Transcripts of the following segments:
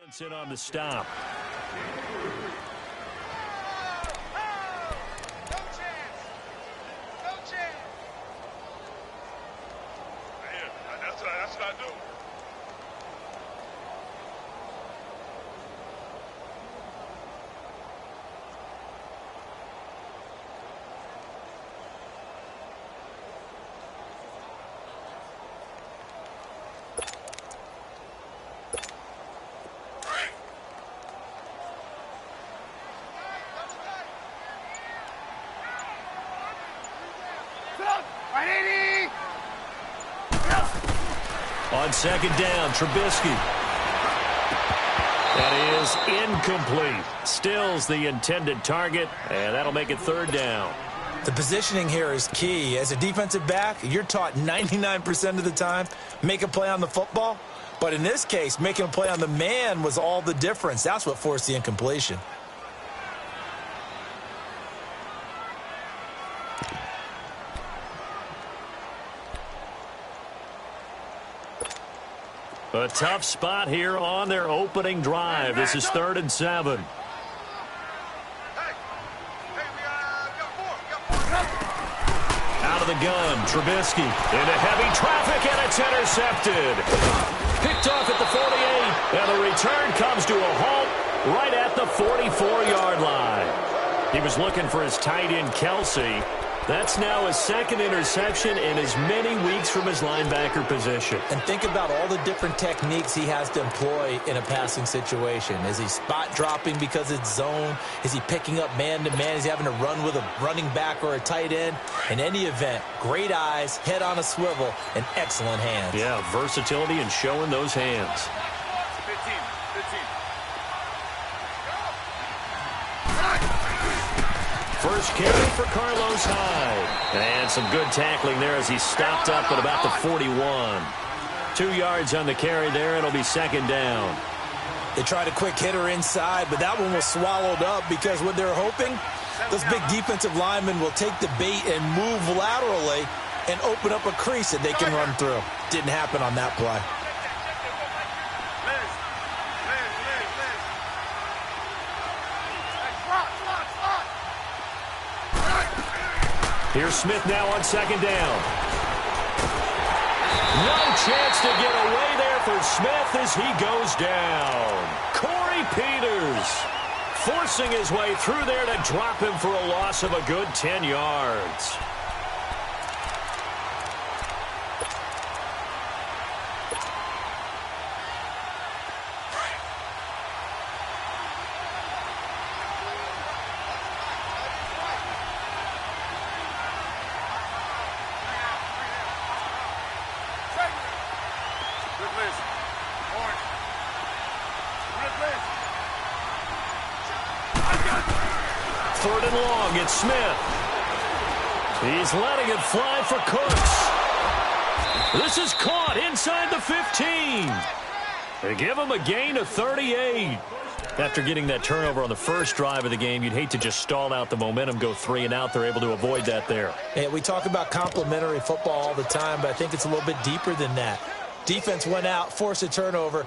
In on the stop. That's what I do. On second down, Trubisky. That is incomplete. Stills the intended target, and that'll make it third down. The positioning here is key. As a defensive back, you're taught 99% of the time, make a play on the football. But in this case, making a play on the man was all the difference. That's what forced the incompletion. A tough spot here on their opening drive. This is 3rd and 7. Out of the gun, Trubisky into heavy traffic, and it's intercepted. Picked off at the 48, and the return comes to a halt right at the 44-yard line. He was looking for his tight end, Kelsey. That's now his second interception in as many weeks from his linebacker position. And think about all the different techniques he has to employ in a passing situation. Is he spot dropping because it's zone? Is he picking up man-to-man? Is he having to run with a running back or a tight end? In any event, great eyes, head on a swivel, and excellent hands. Yeah, versatility and showing those hands. 15. First carry for Carlos Hyde. And some good tackling there as he stopped up at about the 41. 2 yards on the carry there. It'll be second down. They tried a quick hitter inside, but that one was swallowed up because what they're hoping, those big defensive linemen will take the bait and move laterally and open up a crease that they can run through. Didn't happen on that play. Here's Smith now on second down. No chance to get away there for Smith as he goes down. Corey Peters forcing his way through there to drop him for a loss of a good 10 yards. Third and long, it's Smith. He's letting it fly for Cooks. This is caught inside the 15. They give him a gain of 38. After getting that turnover on the first drive of the game, you'd hate to just stall out the momentum, go 3 and out. They're able to avoid that there. Yeah, we talk about complementary football all the time, but I think it's a little bit deeper than that. Defense went out, forced a turnover,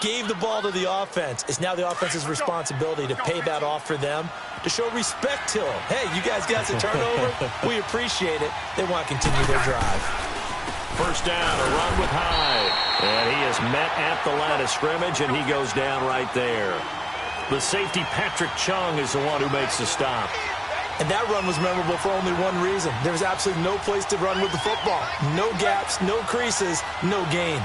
gave the ball to the offense. It's now the offense's responsibility to pay that off for them, to show respect to them. Hey, you guys got the turnover. We appreciate it. They want to continue their drive. First down, a run with Hyde. And he is met at the line of scrimmage, and he goes down right there. The safety, Patrick Chung, is the one who makes the stop. And that run was memorable for only one reason. There was absolutely no place to run with the football. No gaps, no creases, no gain.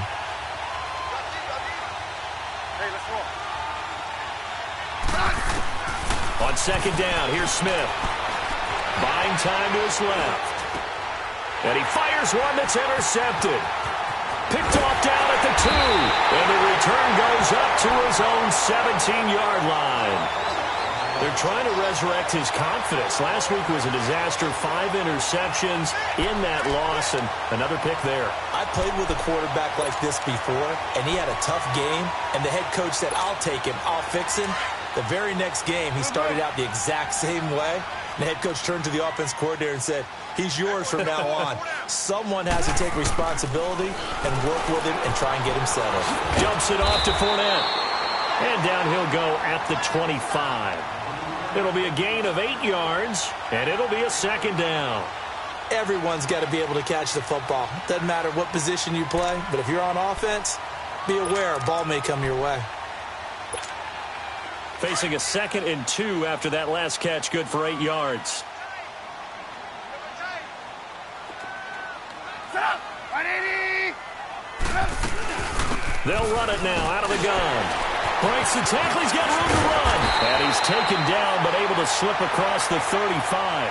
On second down, here's Smith. Buying time to his left. And he fires one that's intercepted. Picked off down at the 2. And the return goes up to his own 17-yard line. They're trying to resurrect his confidence. Last week was a disaster. 5 interceptions in that loss, and another pick there. I played with a quarterback like this before, and he had a tough game, and the head coach said, I'll take him, I'll fix him. The very next game, he started out the exact same way. And the head coach turned to the offense coordinator and said, he's yours from now on. Someone has to take responsibility and work with him and try and get him settled. Jumps it off to Fournette. And down he'll go at the 25. It'll be a gain of 8 yards, and it'll be a second down. Everyone's got to be able to catch the football. Doesn't matter what position you play, but if you're on offense, be aware a ball may come your way. Facing a 2nd and 2 after that last catch, good for 8 yards. They'll run it now out of the gun. Breaks the tackle. He's got room to run. And he's taken down but able to slip across the 35.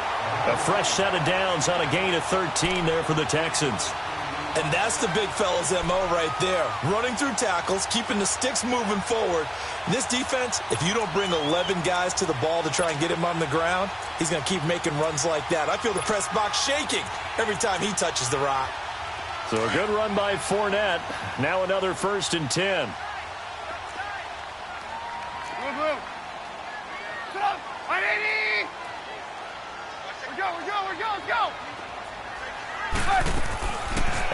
A fresh set of downs on a gain of 13 there for the Texans. And that's the big fella's MO right there. Running through tackles, keeping the sticks moving forward. This defense, if you don't bring 11 guys to the ball to try and get him on the ground, he's going to keep making runs like that. I feel the press box shaking every time he touches the rock. So a good run by Fournette. Now another 1st and 10. Move. Sit up. Let's go.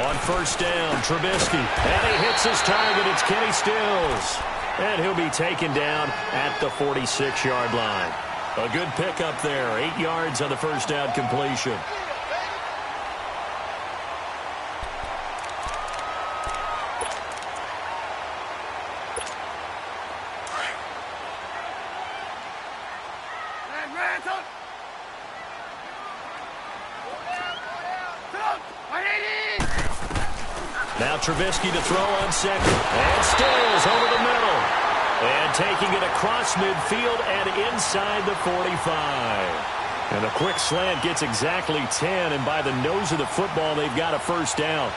On 1st down, Trubisky. And he hits his target. It's Kenny Stills. And he'll be taken down at the 46-yard line. A good pickup there. 8 yards on the 1st down completion. Now Trubisky to throw on 2nd. And Stills over the middle. And taking it across midfield and inside the 45. And a quick slant gets exactly 10. And by the nose of the football, they've got a 1st down.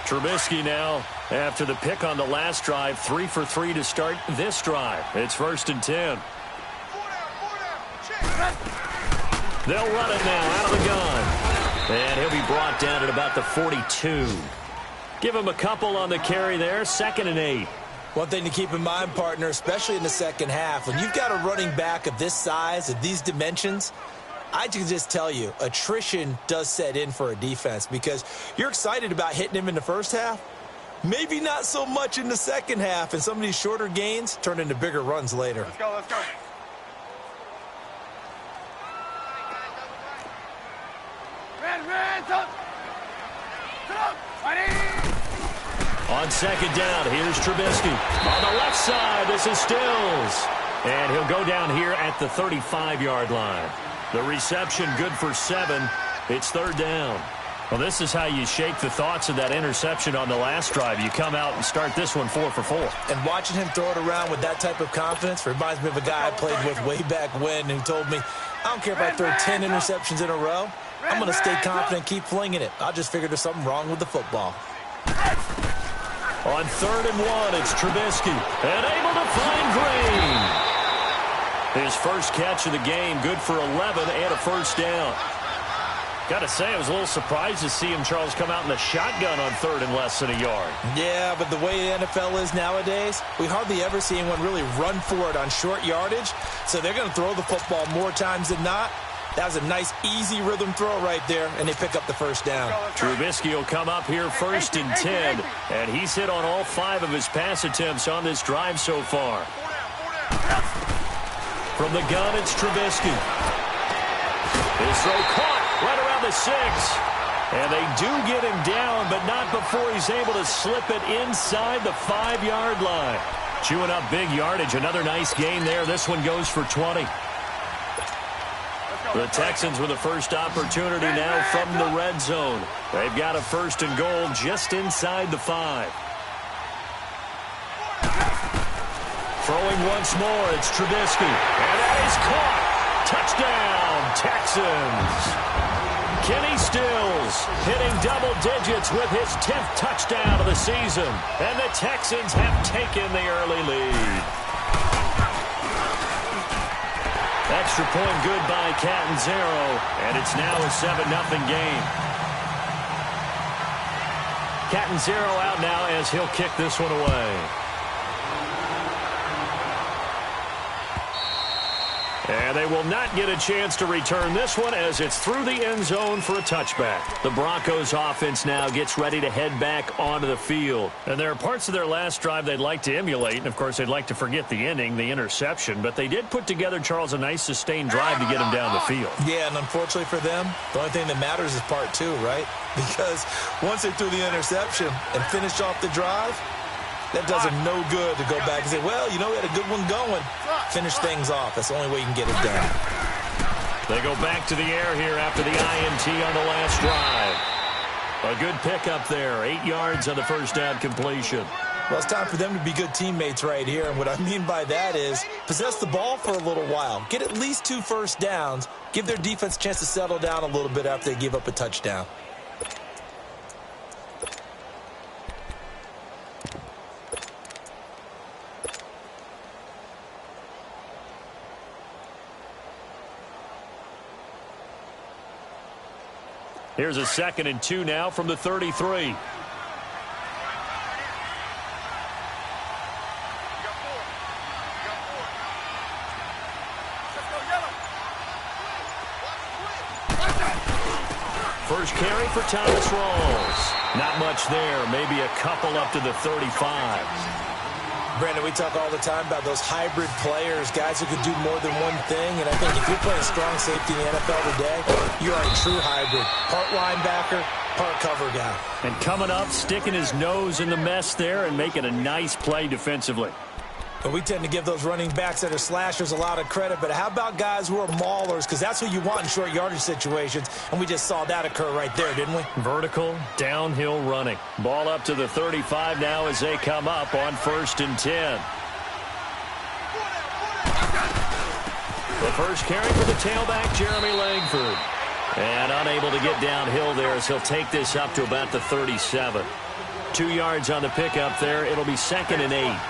Trubisky now, after the pick on the last drive, 3 for 3 to start this drive. It's 1st and 10. They'll run it now out of the gun. And he'll be brought down at about the 42. Give him a couple on the carry there, 2nd and 8. One thing to keep in mind, partner, especially in the second half, when you've got a running back of this size, of these dimensions, I can just tell you, attrition does set in for a defense because you're excited about hitting him in the first half. Maybe not so much in the second half, and some of these shorter gains turn into bigger runs later. Let's go. On 2nd down, here's Trubisky. On the left side, this is Stills. And he'll go down here at the 35-yard line. The reception good for 7. It's 3rd down. Well, this is how you shake the thoughts of that interception on the last drive. You come out and start this one 4 for 4. And watching him throw it around with that type of confidence reminds me of a guy I played with way back when who told me, I don't care if I throw 10 interceptions in a row. I'm going to stay confident, keep flinging it. I just figured there's something wrong with the football. On 3rd and 1, it's Trubisky. And able to find Green. His first catch of the game, good for 11 and a 1st down. Got to say, I was a little surprised to see him, Charles, come out in the shotgun on 3rd and less than a yard. Yeah, but the way the NFL is nowadays, we hardly ever see anyone really run for it on short yardage. So they're going to throw the football more times than not. That was a nice, easy rhythm throw right there, and they pick up the 1st down. Trubisky will come up here 1st and 10, and he's hit on all 5 of his pass attempts on this drive so far. From the gun, it's Trubisky. His throw caught right around the 6. And they do get him down, but not before he's able to slip it inside the 5-yard line. Chewing up big yardage. Another nice gain there. This one goes for 20. The Texans with a first opportunity now from the red zone. They've got a 1st and goal just inside the 5. Throwing once more, it's Trubisky. And that is caught. Touchdown, Texans. Kenny Stills hitting double digits with his 10th touchdown of the season. And the Texans have taken the early lead. Extra point good by Catanzaro. And it's now a 7-0 game. Catanzaro out now as he'll kick this one away. And they will not get a chance to return this one as it's through the end zone for a touchback. The Broncos offense now gets ready to head back onto the field. And there are parts of their last drive they'd like to emulate. And, of course, they'd like to forget the ending, the interception. But they did put together, Charles, a nice sustained drive to get them down the field. Yeah, and unfortunately for them, the only thing that matters is part two, right? Because once they threw the interception and finished off the drive, that does them no good to go back and say, well, you know, we had a good one going. Finish things off. That's the only way you can get it done. They go back to the air here after the INT on the last drive. A good pickup there. 8 yards on the first down completion. Well, it's time for them to be good teammates right here. And what I mean by that is possess the ball for a little while. Get at least 2 first downs. Give their defense a chance to settle down a little bit after they give up a touchdown. Here's a 2nd and 2 now from the 33. First carry for Thomas Rawls. Not much there. Maybe a couple up to the 35. Brandon, we talk all the time about those hybrid players, guys who can do more than one thing. And I think if you're playing strong safety in the NFL today, you are a true hybrid. Part linebacker, part cover guy. And coming up, sticking his nose in the mess there and making a nice play defensively. But we tend to give those running backs that are slashers a lot of credit. But how about guys who are maulers? Because that's what you want in short yardage situations. And we just saw that occur right there, didn't we? Vertical, downhill running. Ball up to the 35 now as they come up on 1st and 10. The first carry for the tailback, Jeremy Langford. And unable to get downhill there as he'll take this up to about the 37. 2 yards on the pickup there. It'll be 2nd and 8.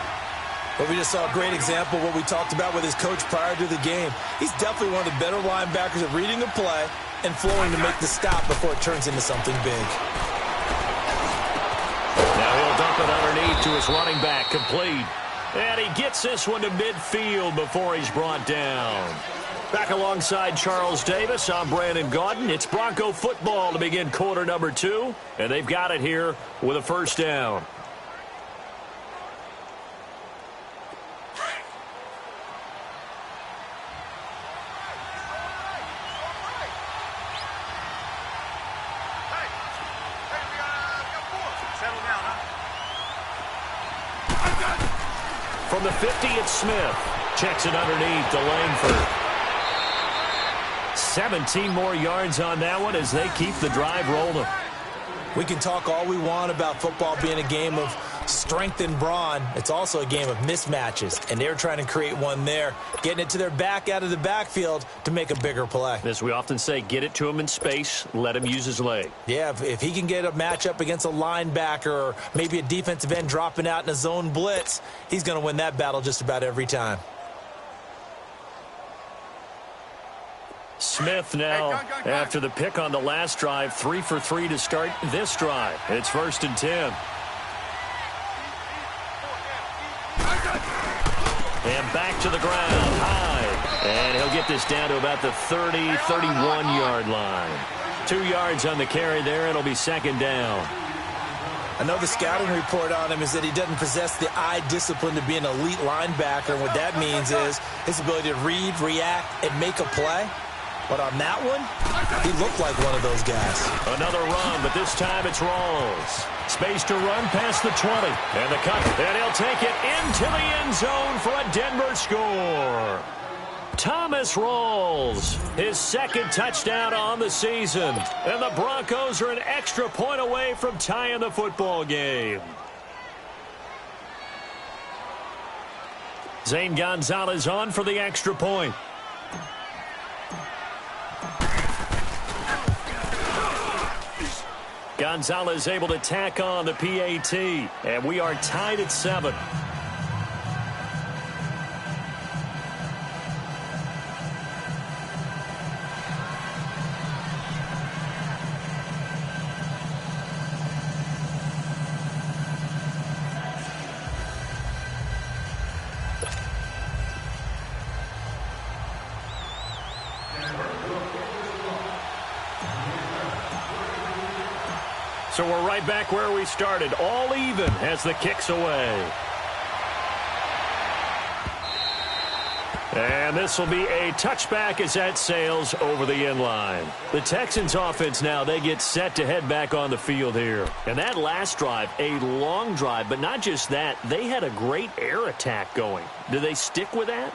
But we just saw a great example of what we talked about with his coach prior to the game. He's definitely one of the better linebackers at reading a play and flowing to make the stop before it turns into something big. Now he'll dump it underneath to his running back, complete. And he gets this one to midfield before he's brought down. Back alongside Charles Davis, I'm Brandon Gaudin. It's Bronco football to begin quarter number 2. And they've got it here with a first down. From the 50, it's Smith. Checks it underneath to Langford. 17 more yards on that one as they keep the drive rolling. We can talk all we want about football being a game of strength and brawn. It's also a game of mismatches, and they're trying to create one there, getting it to their back out of the backfield to make a bigger play. As we often say, get it to him in space, let him use his leg. Yeah, if he can get a matchup against a linebacker or maybe a defensive end dropping out in a zone blitz, he's going to win that battle just about every time. Smith now, after the pick on the last drive, 3 for 3 to start this drive. It's 1st and 10. And back to the ground, high. And he'll get this down to about the 30, 31-yard line. 2 yards on the carry there. It'll be 2nd down. I know the scouting report on him is that he doesn't possess the eye discipline to be an elite linebacker. And what that means is his ability to read, react, and make a play. But on that one, he looked like one of those guys. Another run, but this time it's Rawls. Space to run past the 20. And the cut, and he'll take it into the end zone for a Denver score. Thomas Rawls, his 2nd touchdown on the season. And the Broncos are an extra point away from tying the football game. Zane Gonzalez on for the extra point. Gonzalez able to tack on the PAT, and we are tied at 7. So we're right back where we started, all even as the kick's away. And this will be a touchback as that sails over the end line. The Texans offense now, they get set to head back on the field here. And that last drive, a long drive, but not just that, they had a great air attack going. Do they stick with that?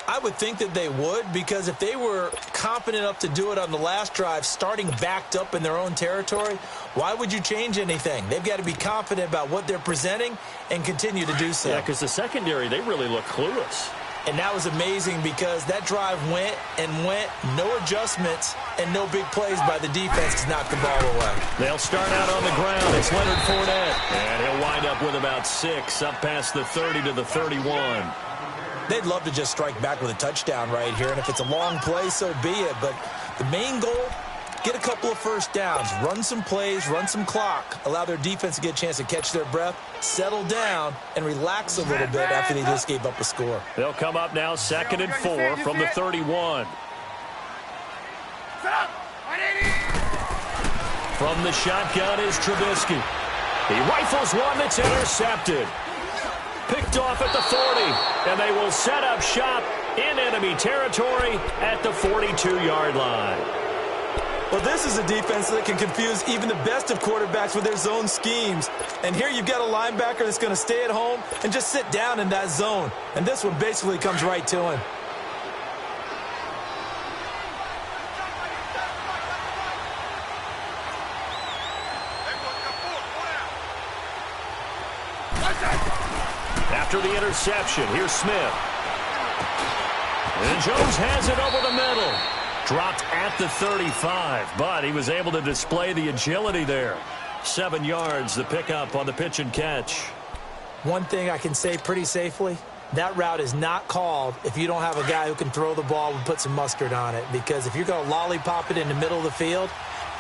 I would think that they would, because if they were confident enough to do it on the last drive, starting backed up in their own territory, why would you change anything? They've got to be confident about what they're presenting and continue to do so. Yeah, because the secondary, they really look clueless. And that was amazing because that drive went and went, no adjustments, and no big plays by the defense to knock the ball away. They'll start out on the ground. It's Leonard Fournette. And he'll wind up with about 6, up past the 30 to the 31. They'd love to just strike back with a touchdown right here, and if it's a long play, so be it. But the main goal, get a couple of first downs, run some plays, run some clock, allow their defense to get a chance to catch their breath, settle down, and relax a little bit after they just gave up a score. They'll come up now 2nd and 4 from the 31. From the shotgun is Trubisky. He rifles one that's intercepted. Picked off at the 40, and they will set up shop in enemy territory at the 42-yard line. Well, this is a defense that can confuse even the best of quarterbacks with their zone schemes. And here you've got a linebacker that's going to stay at home and just sit down in that zone. And this one basically comes right to him. After the interception, here's Smith. And Jones has it over the middle. Dropped at the 35, but he was able to display the agility there. 7 yards, the pickup on the pitch and catch. One thing I can say pretty safely, that route is not called if you don't have a guy who can throw the ball and put some mustard on it. Because if you're going to lollipop it in the middle of the field,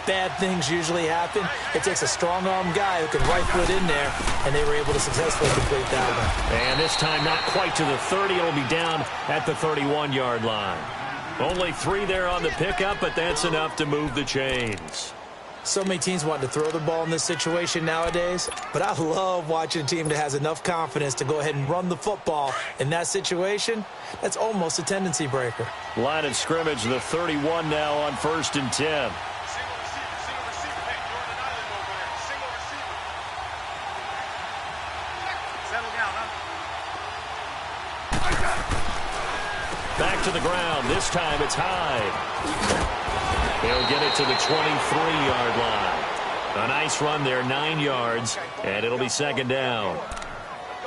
bad things usually happen. It takes a strong-arm guy who can rifle it in there, and they were able to successfully complete that one. And this time not quite to the 30. It'll be down at the 31-yard line. Only 3 there on the pickup, but that's enough to move the chains. So many teams want to throw the ball in this situation nowadays, but I love watching a team that has enough confidence to go ahead and run the football in that situation. That's almost a tendency breaker. Line of scrimmage, the 31 now on 1st and 10. Back to the ground. This time it's Hyde. He'll get it to the 23-yard line. A nice run there, 9 yards, and it'll be 2nd down.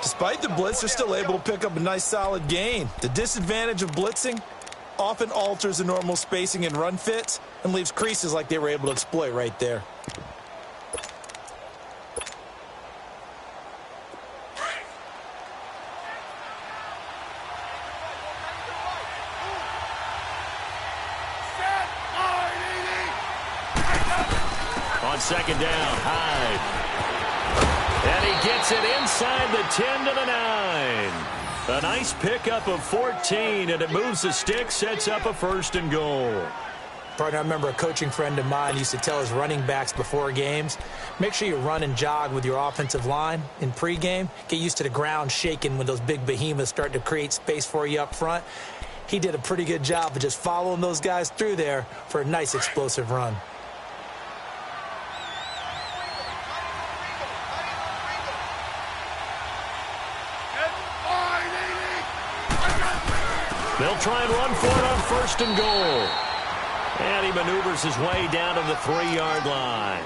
Despite the blitz, they're still able to pick up a nice solid gain. The disadvantage of blitzing often alters the normal spacing and run fits and leaves creases like they were able to exploit right there. On 2nd down, Hyde. And he gets it inside the 10 to the 9. A nice pickup of 14, and it moves the stick, sets up a 1st and goal. Partner, I remember a coaching friend of mine used to tell his running backs before games, make sure you run and jog with your offensive line in pregame. Get used to the ground shaking when those big behemoths start to create space for you up front. He did a pretty good job of just following those guys through there for a nice explosive run. They'll try and run for it on 1st and goal. And he maneuvers his way down to the 3-yard line.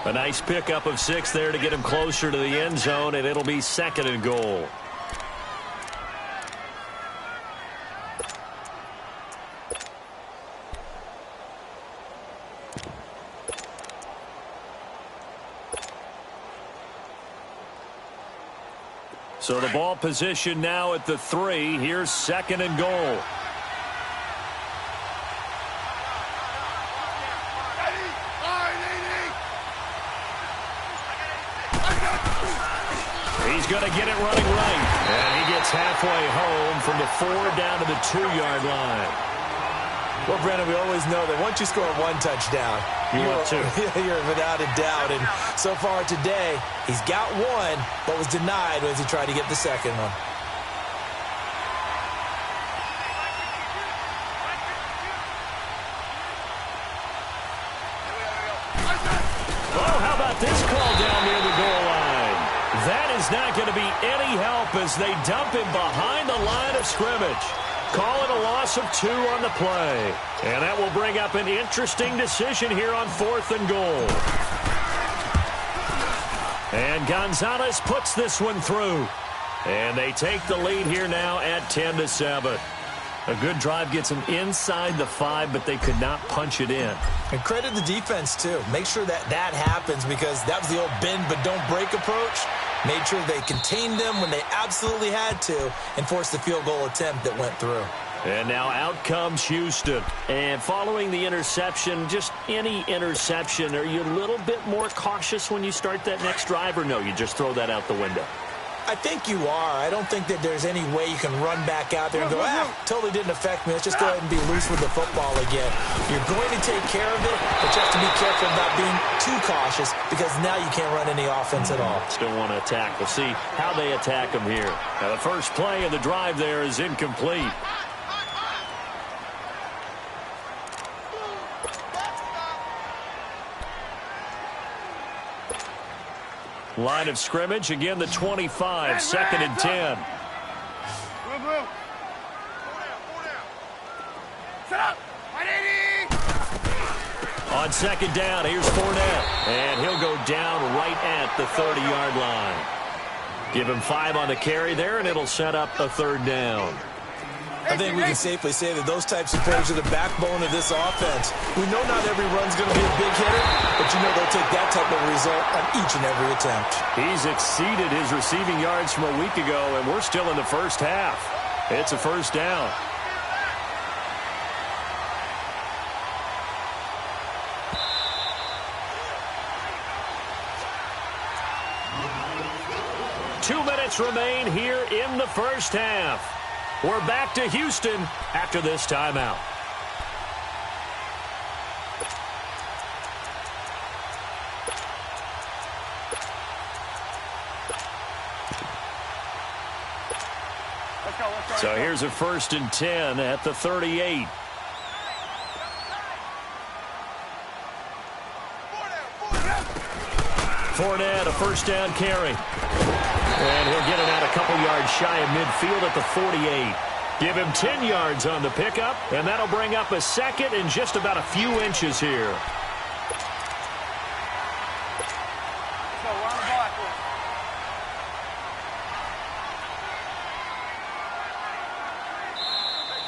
A nice pickup of 6 there to get him closer to the end zone, and it'll be 2nd and goal. So the ball position now at the 3. Here's 2nd and goal. He's going to get it running right. And he gets halfway home from the 4 down to the 2-yard line. Well, Brandon, we always know that once you score one touchdown, you're without a doubt. And so far today, he's got one, but was denied as he tried to get the second one. Oh, how about this call down near the goal line? That is not going to be any help as they dump him behind the line of scrimmage. Call it a loss of 2 on the play. And that will bring up an interesting decision here on 4th and goal. And Gonzalez puts this one through. And they take the lead here now at 10-7. A good drive gets them inside the 5, but they could not punch it in. And credit the defense, too. Make sure that happens because that was the old bend but don't break approach. Made sure they contained them when they absolutely had to and forced the field goal attempt that went through. And now out comes Houston. And following the interception, just any interception, are you a little bit more cautious when you start that next drive, or no, you just throw that out the window? I think you are. I don't think that there's any way you can run back out there and go, totally didn't affect me. Let's just go ahead and be loose with the football again. You're going to take care of it, but you have to be careful about being too cautious because now you can't run any offense at all. Still want to attack. We'll see how they attack them here. Now, the first play of the drive there is incomplete. Line of scrimmage, again the 25, 2nd and 10. Blue. Set up. 180. On 2nd down, here's Fournette. And he'll go down right at the 30-yard line. Give him 5 on the carry there, and it'll set up a 3rd down. I think we can safely say that those types of plays are the backbone of this offense. We know not every run's going to be a big hitter, but you know they'll take that type of result on each and every attempt. He's exceeded his receiving yards from a week ago, and we're still in the first half. It's a 1st down. Two minutes remain here in the first half. We're back to Houston after this timeout. So here's a 1st and 10 at the 38. Fournette, a 1st down carry. And he'll get it out a couple yards shy of midfield at the 48. Give him 10 yards on the pickup, and that'll bring up a 2nd and just about a few inches here.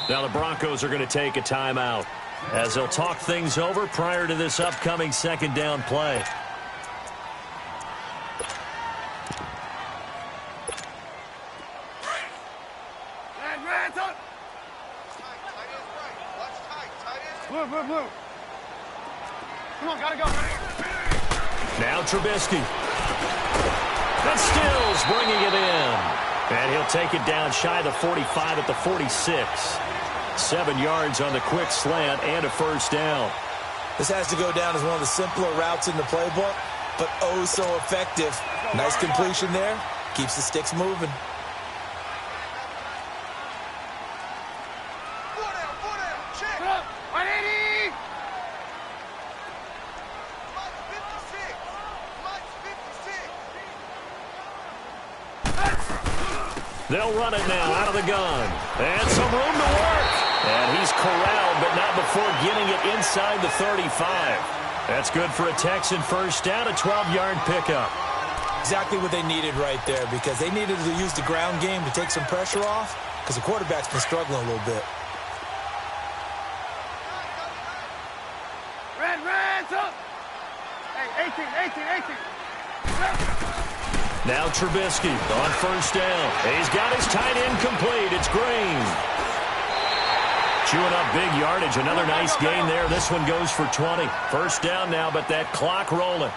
Now the Broncos are going to take a timeout as they'll talk things over prior to this upcoming 2nd down play. Blue. Come on, gotta go. Now Trubisky. And Stills bringing it in. And he'll take it down shy of the 45 at the 46. 7 yards on the quick slant and a 1st down. This has to go down as one of the simpler routes in the playbook, but oh so effective. Nice completion there. Keeps the sticks moving. They'll run it now out of the gun. And some room to work. And he's corralled, but not before getting it inside the 35. That's good for a Texan 1st down, a 12-yard pickup. Exactly what they needed right there because they needed to use the ground game to take some pressure off because the quarterback's been struggling a little bit. Red, up. Hey, 18. Now Trubisky on 1st down. He's got his tight end complete. It's Green. Chewing up big yardage. Another nice gain there. This one goes for 20. 1st down now, but that clock rolling.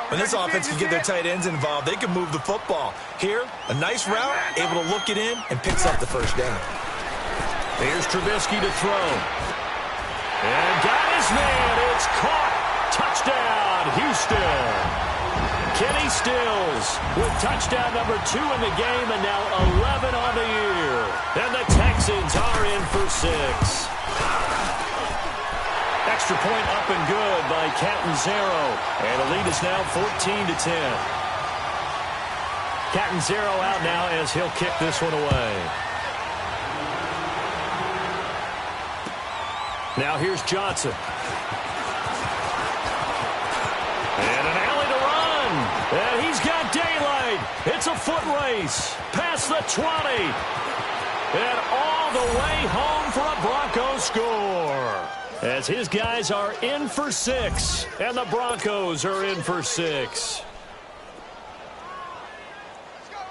When this offense can get their tight ends involved, they can move the football. Here, a nice route, able to look it in, and picks up the 1st down. Here's Trubisky to throw. touchdown. Kenny Stills with touchdown number 2 in the game and now 11 on the year. And the Texans are in for 6. Extra point up and good by Catanzaro. And the lead is now 14-10. Catanzaro out now as he'll kick this one away. Now here's Johnson. And an alley to run. And he's got daylight. It's a foot race. Past the 20. And all the way home for a Broncos score. As his guys are in for 6. And the Broncos are in for 6.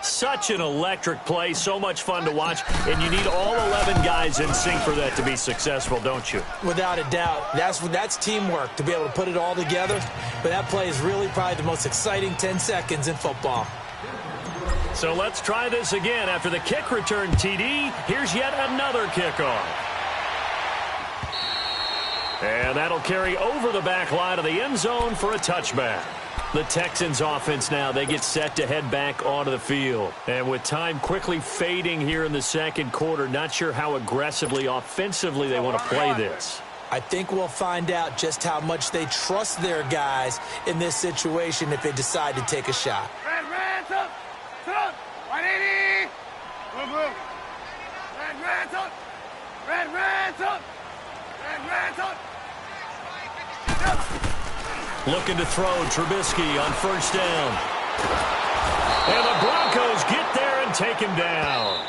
Such an electric play, so much fun to watch, and you need all 11 guys in sync for that to be successful, don't you? Without a doubt. That's teamwork, to be able to put it all together. But that play is really probably the most exciting 10 seconds in football. So let's try this again. After the kick return TD, here's yet another kickoff. And that'll carry over the back line of the end zone for a touchback. The Texans offense now, they get set to head back onto the field. And with time quickly fading here in the second quarter, not sure how aggressively, offensively they want to play this. I think we'll find out just how much they trust their guys in this situation if they decide to take a shot. Red, up. Sit up. 180. Blue, blue. Red, up. Red, up. Red, up. Looking to throw Trubisky on first down. And the Broncos get there and take him down.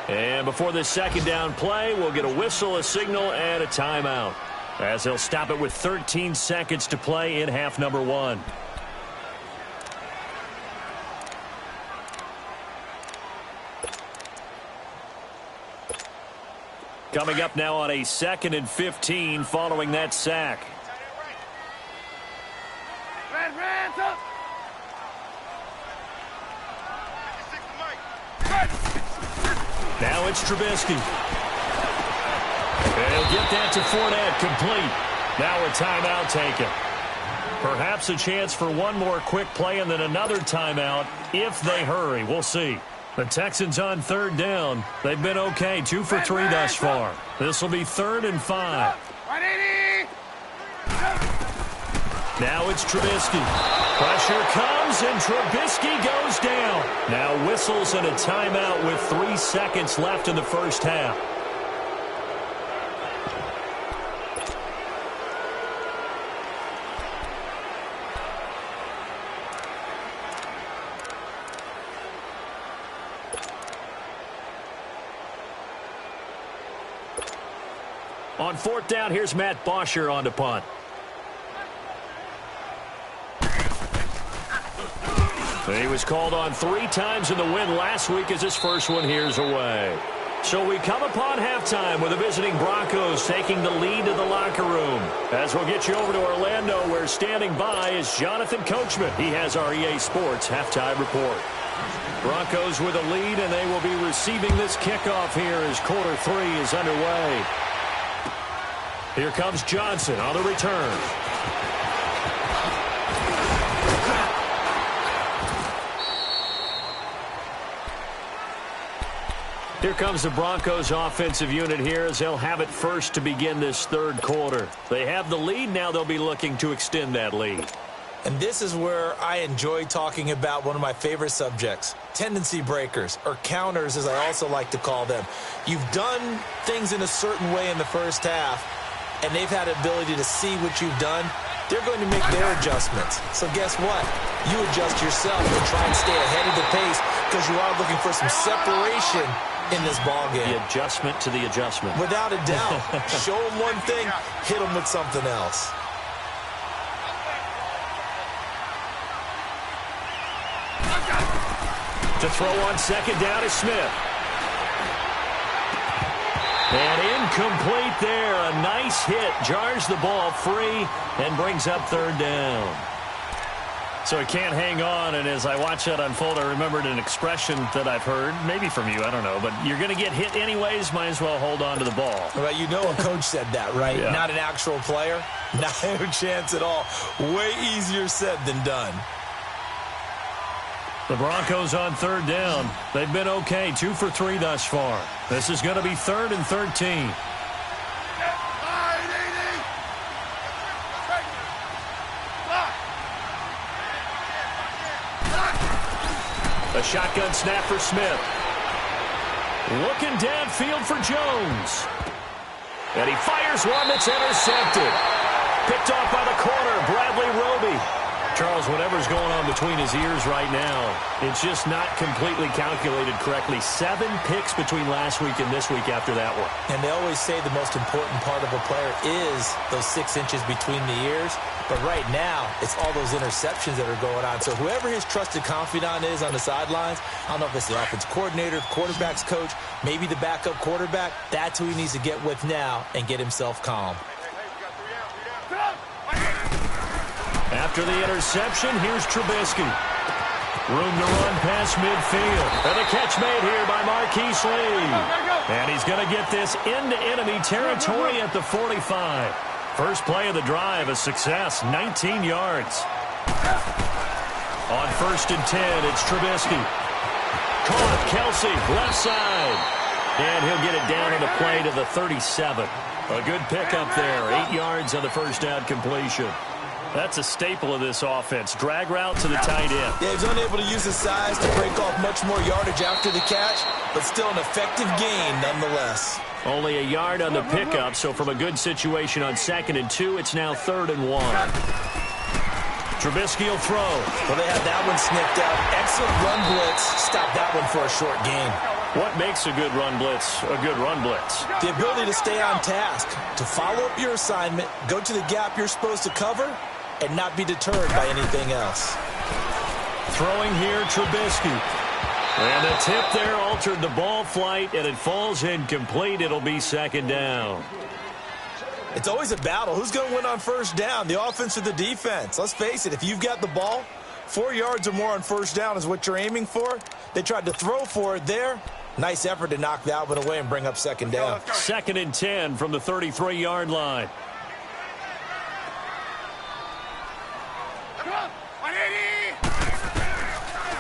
And before this second down play, we'll get a whistle, a signal, and a timeout, as they'll stop it with 13 seconds to play in half number 1. Coming up now on a 2nd and 15 following that sack. Red, up. Now it's Trubisky. And he'll get that to Fournette, complete. Now a timeout taken. Perhaps a chance for one more quick play and then another timeout if they hurry. We'll see. The Texans on 3rd down. They've been okay, 2 for 3 thus far. This will be 3rd and 5. 180. Now it's Trubisky. Pressure comes, and Trubisky goes down. Now whistles and a timeout with 3 seconds left in the first half. On 4th down, here's Matt Bosher on to punt. He was called on 3 times in the win last week as his first one here's away. So we come upon halftime with the visiting Broncos taking the lead to the locker room. As we'll get you over to Orlando, where standing by is Jonathan Coachman. He has our EA Sports halftime report. Broncos with a lead, and they will be receiving this kickoff here as quarter 3 is underway. Here comes Johnson on the return. Here comes the Broncos offensive unit here as they'll have it first to begin this 3rd quarter. They have the lead. Now they'll be looking to extend that lead. And this is where I enjoy talking about one of my favorite subjects, tendency breakers, or counters as I also like to call them. You've done things in a certain way in the first half, and they've had the ability to see what you've done. They're going to make their adjustments. So guess what? You adjust yourself and try and stay ahead of the pace because you are looking for some separation in this ball game. The adjustment to the adjustment. Without a doubt. Show them one thing, hit them with something else. To throw on 2nd down is Smith. And incomplete there. A nice hit. Jars the ball free and brings up 3rd down. So he can't hang on, and as I watch that unfold, I remembered an expression that I've heard, maybe from you, I don't know, but you're going to get hit anyways, might as well hold on to the ball. Well, you know a coach said that, right? Yeah. Not an actual player. Not a chance at all. Way easier said than done. The Broncos on third down. They've been okay, 2 for 3 thus far. This is going to be 3rd and 13. A shotgun snap for Smith. Looking downfield for Jones. And he fires one that's intercepted. Picked off by the corner, Bradley Roby. Charles, whatever's going on between his ears right now, it's just not completely calculated correctly. 7 picks between last week and this week after that one. And they always say the most important part of a player is those 6 inches between the ears. But right now, it's all those interceptions that are going on. So whoever his trusted confidant is on the sidelines, I don't know if it's the offense coordinator, quarterback's coach, maybe the backup quarterback, that's who he needs to get with now and get himself calm. After the interception, here's Trubisky. Room to run past midfield. And the catch made here by Marquise Lee. And he's going to get this into enemy territory at the 45. First play of the drive, a success, 19 yards. On 1st and 10, it's Trubisky. Caught, Kelsey, left side. And he'll get it down on the play to the 37. A good pickup there, 8 yards on the first down completion. That's a staple of this offense. Drag route to the tight end. Yeah, he's unable to use his size to break off much more yardage after the catch, but still an effective gain nonetheless. Only a yard on the pickup, so from a good situation on 2nd and 2, it's now 3rd and 1. Trubisky will throw. Well, they had that one sniffed out. Excellent run blitz. Stop that one for a short gain. What makes a good run blitz a good run blitz? The ability to stay on task, to follow up your assignment, go to the gap you're supposed to cover, and not be deterred by anything else. Throwing here, Trubisky. And the tip there altered the ball flight, and it falls incomplete. It'll be 2nd down. It's always a battle. Who's going to win on 1st down, the offense or the defense? Let's face it, if you've got the ball, 4 yards or more on 1st down is what you're aiming for. They tried to throw for it there. Nice effort to knock that one away and bring up 2nd down. 2nd and 10 from the 33-yard line.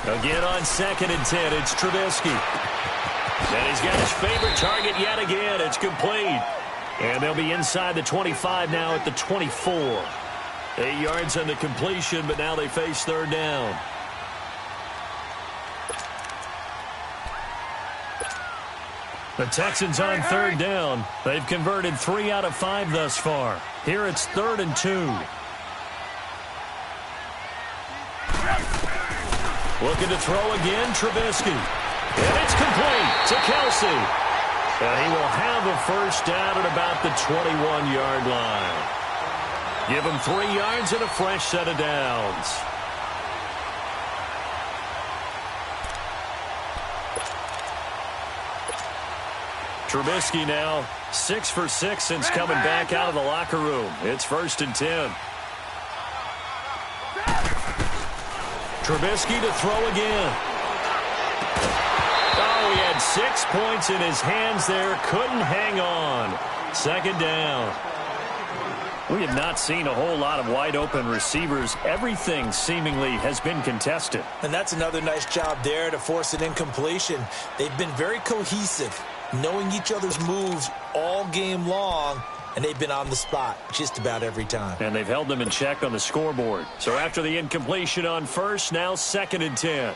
Again on 2nd and 10, it's Trubisky. And he's got his favorite target yet again. It's complete. And they'll be inside the 25 now at the 24. 8 yards on the completion, but now they face 3rd down. The Texans on 3rd down. They've converted 3 out of 5 thus far. Here it's 3rd and 2. Looking to throw again, Trubisky. And it's complete to Kelsey. And he will have a 1st down at about the 21-yard line. Give him 3 yards and a fresh set of downs. Trubisky now 6 for 6 since coming back out of the locker room. It's 1st and 10. Trubisky to throw again. Oh, he had 6 points in his hands there. Couldn't hang on. 2nd down. We have not seen a whole lot of wide-open receivers. Everything seemingly has been contested. And that's another nice job there to force an incompletion. They've been very cohesive, knowing each other's moves all game long, and they've been on the spot just about every time. And they've held them in check on the scoreboard. So after the incompletion on 1st, now 2nd and 10.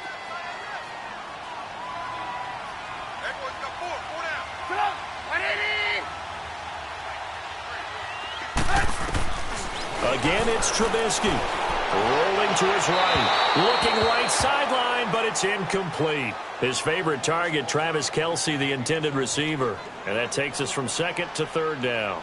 Again, it's Trubisky. Rolling to his right. Looking right sideline, but it's incomplete. His favorite target, Travis Kelce, the intended receiver. And that takes us from 2nd to 3rd down.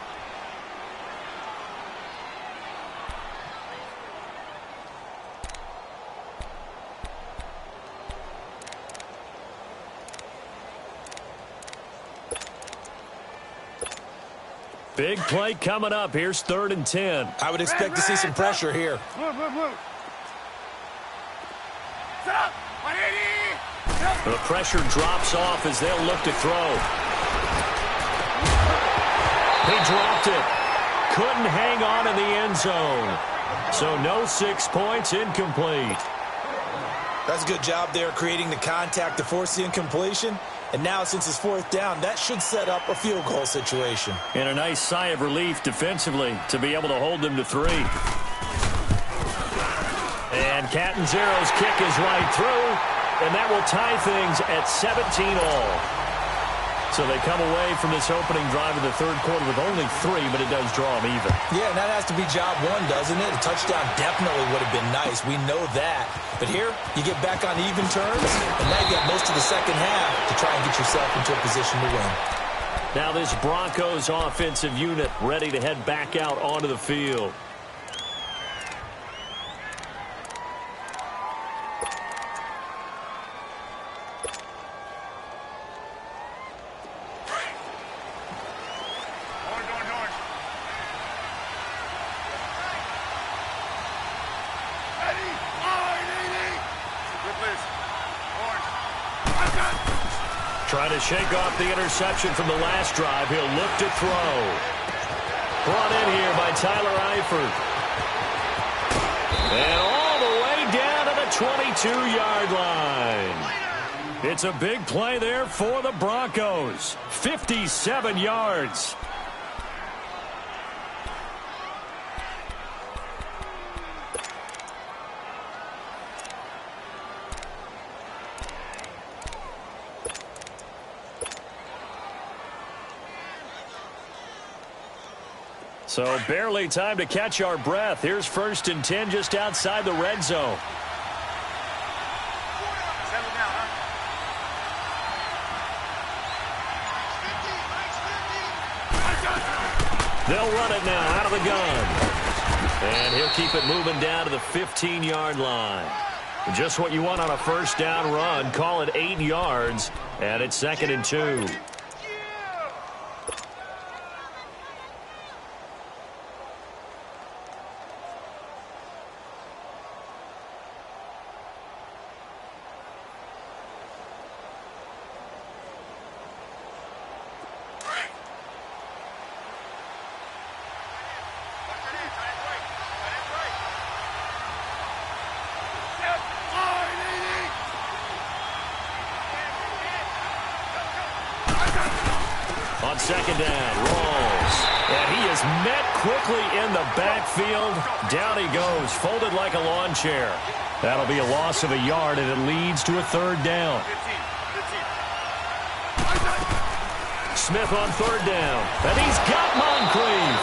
Big play coming up. Here's 3rd and 10. I would expect to see some pressure here. The pressure drops off as they'll look to throw. He dropped it. Couldn't hang on in the end zone. So no 6 points, incomplete. That's a good job there creating the contact to force the incompletion. And now, since it's fourth down, that should set up a field goal situation. And a nice sigh of relief defensively to be able to hold them to 3. And Catanzaro's kick is right through, and that will tie things at 17 all. So they come away from this opening drive of the third quarter with only 3, but it does draw them even. Yeah, and that has to be job one, doesn't it? A touchdown definitely would have been nice. We know that. But here, you get back on even terms, and now you got most of the second half to try and get yourself into a position to win. Now this Broncos offensive unit ready to head back out onto the field. Trying to shake off the interception from the last drive. He'll look to throw. Brought in here by Tyler Eifert. And all the way down to the 22-yard line. It's a big play there for the Broncos. 57 yards. So barely time to catch our breath. Here's 1st and 10 just outside the red zone. They'll run it now out of the gun. And he'll keep it moving down to the 15-yard line. Just what you want on a first down run. Call it 8 yards. And it's 2nd and 2. On 2nd down, rolls. And he is met quickly in the backfield. Down he goes, folded like a lawn chair. That'll be a loss of a yard, and it leads to a 3rd down. Smith on 3rd down. And he's got Moncrief.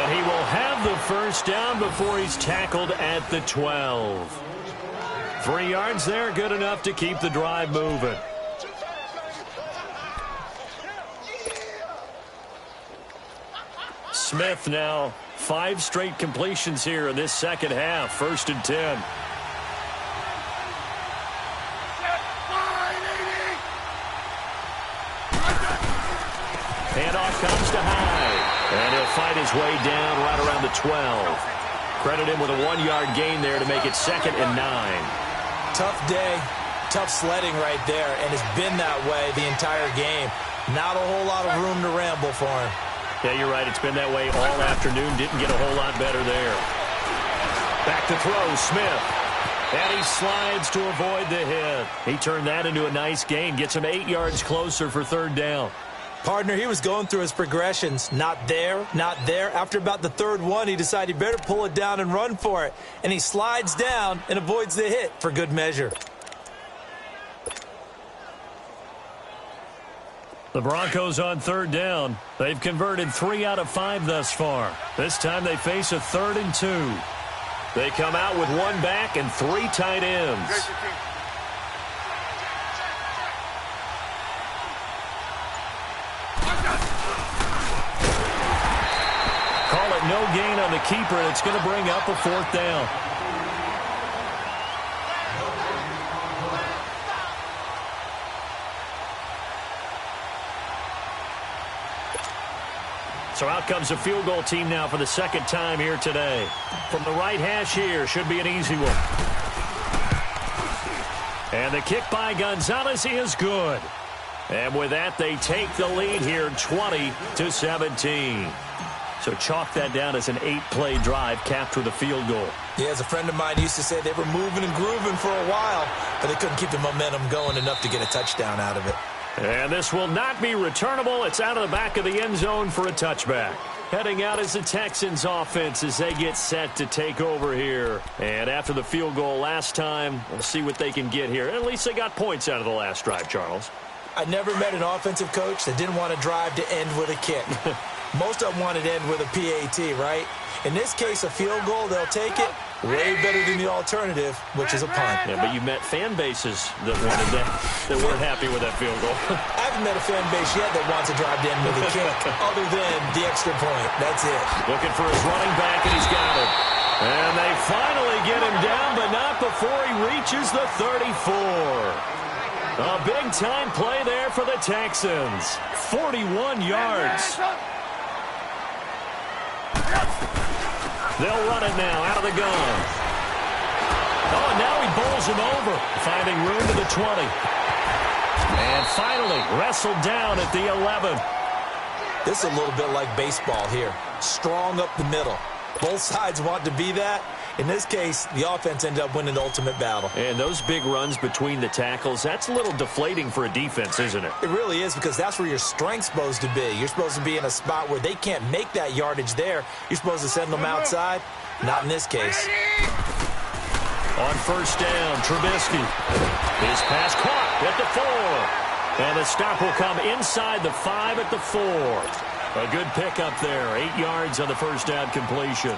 And he will have the first down before he's tackled at the 12. 3 yards there, good enough to keep the drive moving. Smith now 5 straight completions here in this second half. 1st and 10. Handoff comes to Hyde. And he'll fight his way down right around the 12. Credit him with a 1-yard gain there to make it 2nd and 9. Tough day, tough sledding right there, and it's been that way the entire game. Not a whole lot of room to ramble for him. Yeah, you're right. It's been that way all afternoon. Didn't get a whole lot better there. Back to throw, Smith. And he slides to avoid the hit. He turned that into a nice gain. Gets him 8 yards closer for 3rd down. Partner, he was going through his progressions. Not there, not there. After about the 3rd one, he decided he better pull it down and run for it. And he slides down and avoids the hit for good measure. The Broncos on 3rd down. They've converted 3 out of 5 thus far. This time they face a 3rd and 2. They come out with 1 back and 3 tight ends. Call it no gain on the keeper, and it's going to bring up a 4th down. So out comes a field goal team now for the 2nd time here today. From the right hash here, should be an easy one. And the kick by Gonzalez is good. And with that, they take the lead here 20-17. So chalk that down as an 8-play drive capped with a field goal. Yeah, as a friend of mine used to say, they were moving and grooving for a while, but they couldn't keep the momentum going enough to get a touchdown out of it. And this will not be returnable. It's out of the back of the end zone for a touchback. Heading out is the Texans offense as they get set to take over here. And after the field goal last time, we'll see what they can get here. At least they got points out of the last drive, Charles. I never met an offensive coach that didn't want to drive to end with a kick. Most of them wanted to end with a PAT, right? In this case, a field goal, they'll take it. Way better than the alternative, which is a punt. Yeah, but you met fan bases that wanted that weren't happy with that field goal. I haven't met a fan base yet that wants to drive to end with a kick, other than the extra point. That's it. Looking for his running back, and he's got it. And they finally get him down, but not before he reaches the 34. A big-time play there for the Texans. 41 yards. They'll run it now out of the gun. Oh, and now he bowls him over, finding room to the 20. And finally wrestled down at the 11. This is a little bit like baseball here. Strong up the middle. Both sides want to be that. In this case, the offense ended up winning the ultimate battle. And those big runs between the tackles, that's a little deflating for a defense, isn't it? It really is, because that's where your strength's supposed to be. You're supposed to be in a spot where they can't make that yardage there. You're supposed to send them outside. Not in this case. On first down, Trubisky. His pass caught at the 4. And the stop will come inside the 5 at the 4. A good pickup there. 8 yards on the first down completion.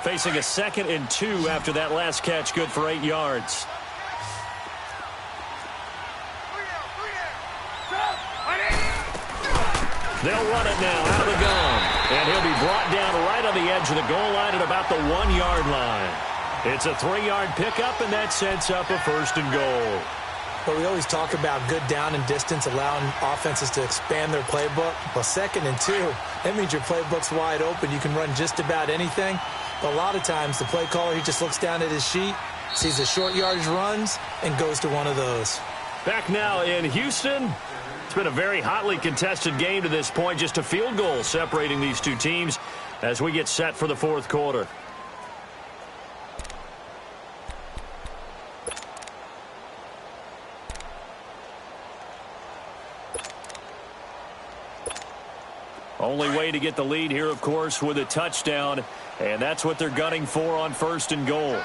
Facing a 2nd and 2 after that last catch, good for 8 yards. They'll run it now out of the gun. And he'll be brought down right on the edge of the goal line at about the 1-yard line. It's a 3-yard pickup, and that sets up a 1st and goal. But we always talk about good down and distance, allowing offenses to expand their playbook. Well, 2nd and 2, that means your playbook's wide open. You can run just about anything. But a lot of times, the play caller, he just looks down at his sheet, sees the short yardage runs, and goes to one of those. Back now in Houston. It's been a very hotly contested game to this point. Just a field goal separating these two teams as we get set for the 4th quarter. Only way to get the lead here, of course, with a touchdown. And that's what they're gunning for on 1st and goal.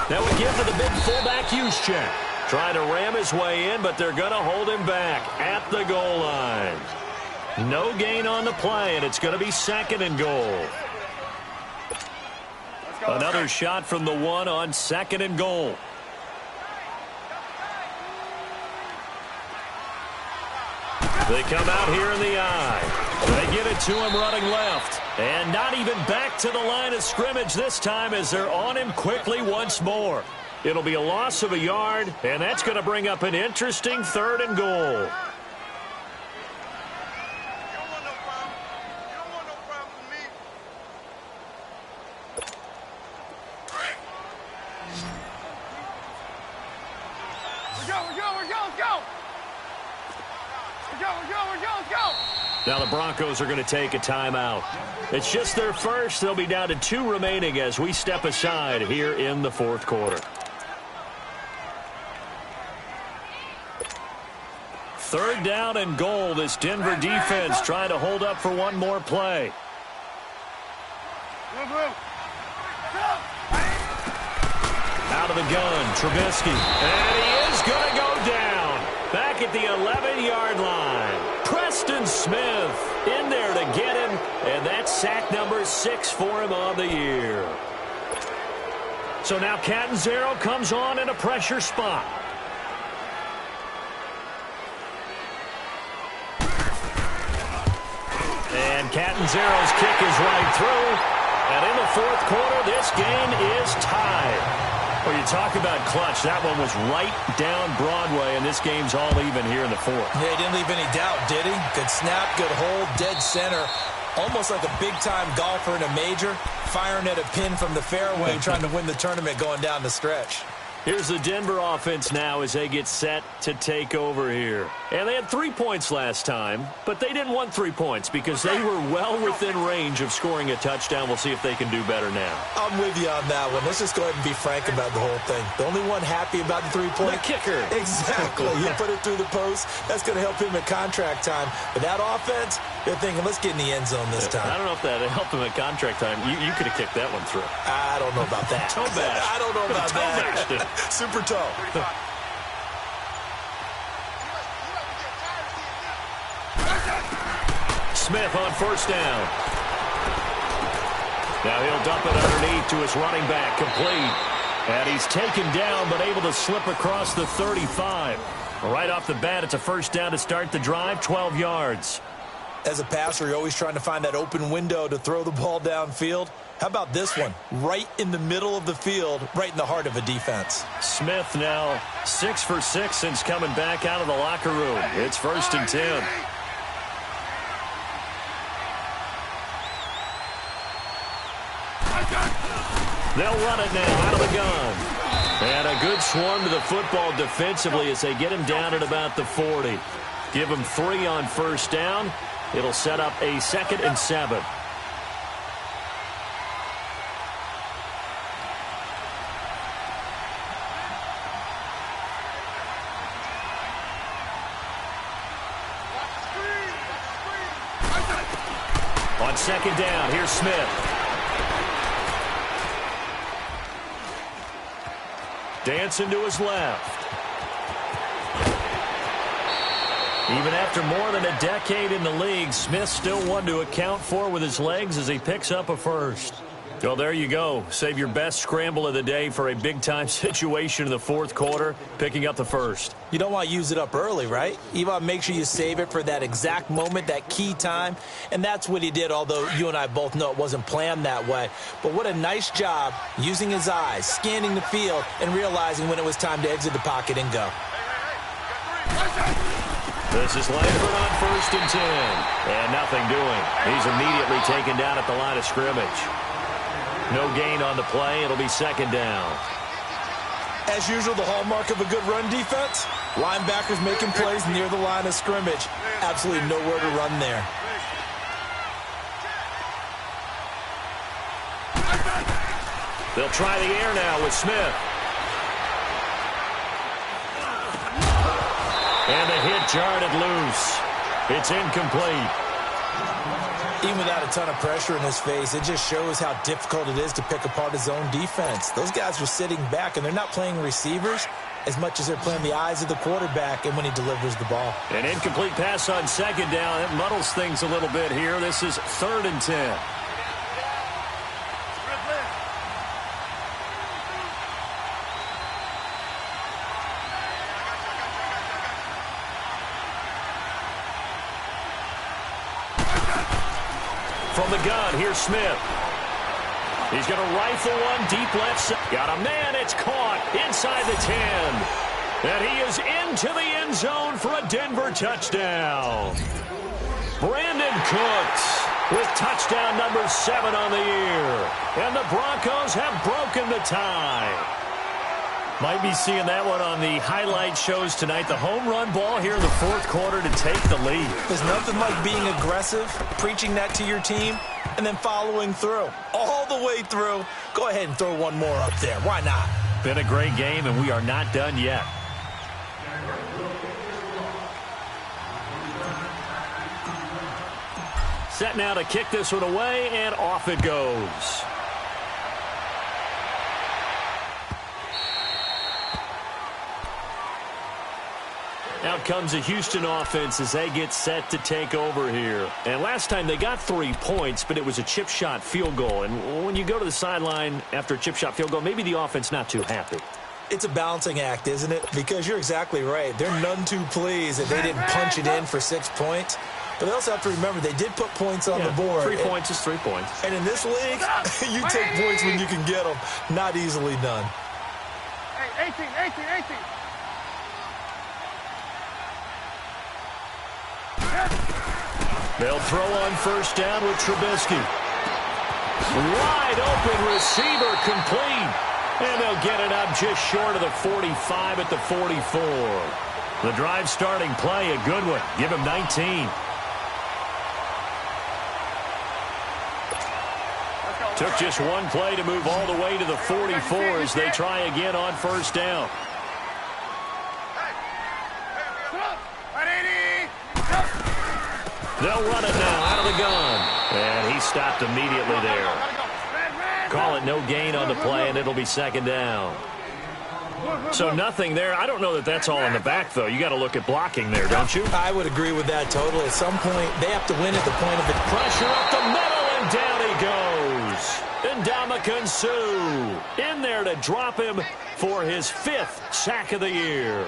That would give to the big fullback use check. Trying to ram his way in, but they're going to hold him back at the goal line. No gain on the play, and it's going to be 2nd and goal. Another shot from the 1 on 2nd and goal. They come out here in the eye. They give it to him running left. And not even back to the line of scrimmage this time as they're on him quickly once more. It'll be a loss of a yard, and that's going to bring up an interesting 3rd and goal. Now the Broncos are going to take a timeout. It's just their first. They'll be down to 2 remaining as we step aside here in the 4th quarter. 3rd down and goal. This Denver defense trying to hold up for one more play. Out of the gun, Trubisky. And he is going to go down. Back at the 11-yard line. Preston Smith in there to get him, and that's sack number 6 for him on the year. So now Catanzaro comes on in a pressure spot. And Catanzaro's kick is right through. And in the fourth quarter, this game is tied. Well, you talk about clutch. That one was right down Broadway, and this game's all even here in the fourth. Yeah, he didn't leave any doubt, did he? Good snap, good hold, dead center. Almost like a big-time golfer in a major, firing at a pin from the fairway, trying to win the tournament going down the stretch. Here's the Denver offense now as they get set to take over here. And they had 3 points last time, but they didn't want 3 points because they were well within range of scoring a touchdown. We'll see if they can do better now. I'm with you on that one. Let's just go ahead and be frank about the whole thing. The only one happy about the 3-point. The kicker. Exactly. You put it through the post. That's going to help him at contract time. But that offense, they're thinking, let's get in the end zone this time. I don't know if that helped him at contract time. You could have kicked that one through. I don't know about that. Toe bash. I don't know about that. Super toe. Smith on first down. Now he'll dump it underneath to his running back, complete. And he's taken down, but able to slip across the 35. Right off the bat, it's a first down to start the drive, 12 yards. As a passer, you're always trying to find that open window to throw the ball downfield. How about this one? Right in the middle of the field, right in the heart of a defense. Smith now 6 for 6 since coming back out of the locker room. It's 1st and 10. They'll run it now out of the gun. And a good swarm to the football defensively as they get him down at about the 40. Give him 3 on first down. It'll set up a 2nd and 7. On 2nd down, here's Smith. Dancing to his left. Even after more than a decade in the league, Smith still one to account for with his legs as he picks up a first. Well, there you go. Save your best scramble of the day for a big-time situation in the fourth quarter, picking up the first. You don't want to use it up early, right? You want to make sure you save it for that exact moment, that key time. And that's what he did, although you and I both know it wasn't planned that way. But what a nice job using his eyes, scanning the field, and realizing when it was time to exit the pocket and go. This is Langford on 1st and 10. And nothing doing. He's immediately taken down at the line of scrimmage. No gain on the play. It'll be 2nd down. As usual, the hallmark of a good run defense, linebackers making plays near the line of scrimmage. Absolutely nowhere to run there. They'll try the air now with Smith. And the hit jarred it loose. It's incomplete. Even without a ton of pressure in his face, it just shows how difficult it is to pick apart his own defense. Those guys are sitting back, and they're not playing receivers as much as they're playing the eyes of the quarterback and when he delivers the ball. An incomplete pass on 2nd down. It muddles things a little bit here. This is 3rd and 10. From the gun, here's Smith. He's going to rifle one deep left side. Got a man, it's caught inside the 10. And he is into the end zone for a Denver touchdown. Brandon Cooks with touchdown number 7 on the year. And the Broncos have broken the tie. Might be seeing that one on the highlight shows tonight. The home run ball here in the fourth quarter to take the lead. There's nothing like being aggressive, preaching that to your team, and then following through. All the way through. Go ahead and throw one more up there. Why not? Been a great game, and we are not done yet. Set now to kick this one away, and off it goes. Out comes the Houston offense as they get set to take over here. And last time they got 3 points, but it was a chip shot field goal. And when you go to the sideline after a chip shot field goal, maybe the offense not too happy. It's a balancing act, isn't it? Because you're exactly right. They're none too pleased that they didn't punch it in for 6 points. But they also have to remember they did put points on the board. 3 points is 3 points. And in this league, you take points when you can get them. Not easily done. Hey, 18. They'll throw on first down with Trubisky. Wide open receiver, complete. And they'll get it up just short of the 45 at the 44. The drive starting play, a good one. Give him 19. Took just one play to move all the way to the 44 as they try again on first down. They'll run it now out of the gun. And he stopped immediately there. Call it no gain on the play, and it'll be second down. So nothing there. I don't know that that's all in the back, though. You got to look at blocking there, don't you? I would agree with that totally. At some point, they have to win at the point of it. Pressure up the middle, and down he goes. Ndamukong Suh in there to drop him for his 5th sack of the year.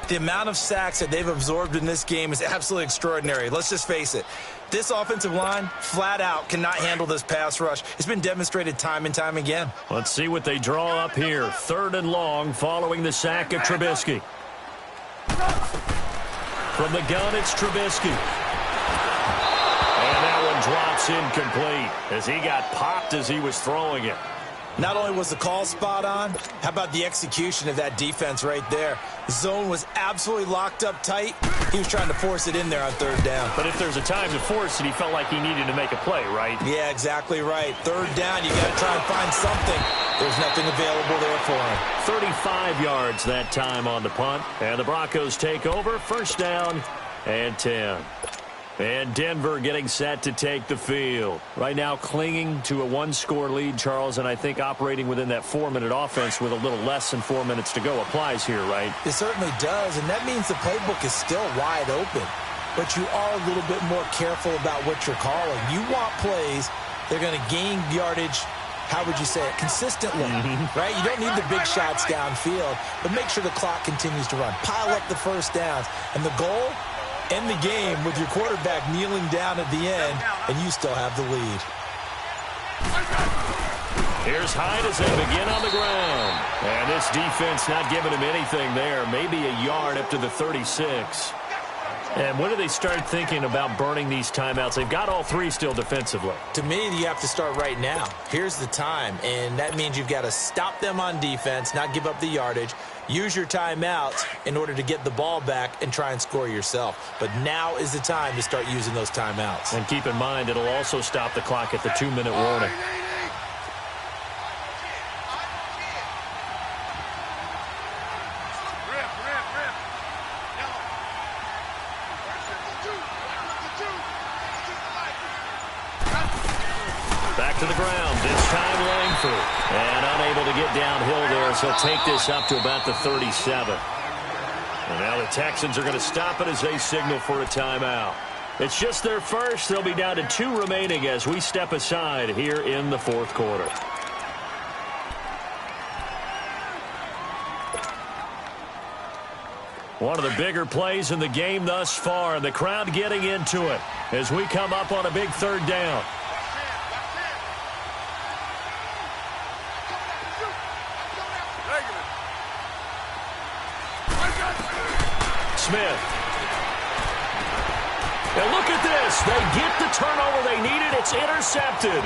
The amount of sacks that they've absorbed in this game is absolutely extraordinary. Let's just face it. This offensive line, flat out, cannot handle this pass rush. It's been demonstrated time and time again. Let's see what they draw up here. 3rd and long following the sack of Trubisky. From the gun, it's Trubisky. And that one drops incomplete as he got popped as he was throwing it. Not only was the call spot on, how about the execution of that defense right there? The zone was absolutely locked up tight. He was trying to force it in there on 3rd down. But if there's a time to force it, he felt like he needed to make a play, right? Yeah, exactly right. 3rd down, you got to try and find something. There's nothing available there for him. 35 yards that time on the punt. And the Broncos take over. First down and 10. And Denver getting set to take the field. Right now clinging to a 1-score lead, Charles, and I think operating within that 4-minute offense with a little less than 4 minutes to go applies here, right? It certainly does, and that means the playbook is still wide open. But you are a little bit more careful about what you're calling. You want plays that are going to gain yardage, how would you say it, consistently, right? You don't need the big shots downfield, but make sure the clock continues to run. Pile up the first downs, and the goal, end the game with your quarterback kneeling down at the end, and you still have the lead. Here's Hyde as they begin on the ground. And this defense not giving him anything there. Maybe a yard up to the 36. And when do they start thinking about burning these timeouts? They've got all 3 still defensively. To me, you have to start right now. Here's the time, and that means you've got to stop them on defense, not give up the yardage, use your timeouts in order to get the ball back and try and score yourself. But now is the time to start using those timeouts. And keep in mind, it'll also stop the clock at the 2-minute warning. Back to the ground, this time Langford. And unable to get downhill there, so he'll take this up to about the 37. And now the Texans are going to stop it as they signal for a timeout. It's just their first. They'll be down to 2 remaining as we step aside here in the 4th quarter. One of the bigger plays in the game thus far, and the crowd getting into it as we come up on a big 3rd down. Smith. And look at this. They get the turnover they needed. It's intercepted.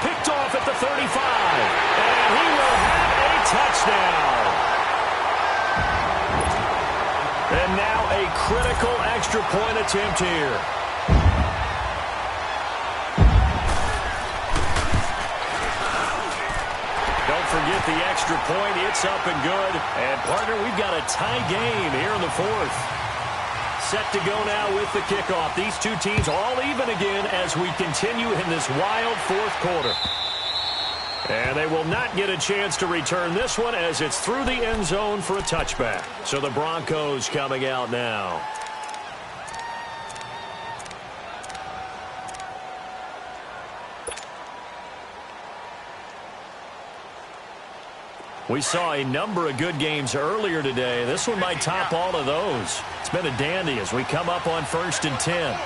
Picked off at the 35. And he will have a touchdown. And now a critical extra point attempt here. Don't forget the extra point. It's up and good. And, partner, we've got a tie game here in the 4th. Set to go now with the kickoff. These 2 teams all even again as we continue in this wild 4th quarter. And they will not get a chance to return this one as it's through the end zone for a touchback. So the Broncos coming out now. We saw a number of good games earlier today. This one might top all of those. It's been a dandy as we come up on 1st and 10.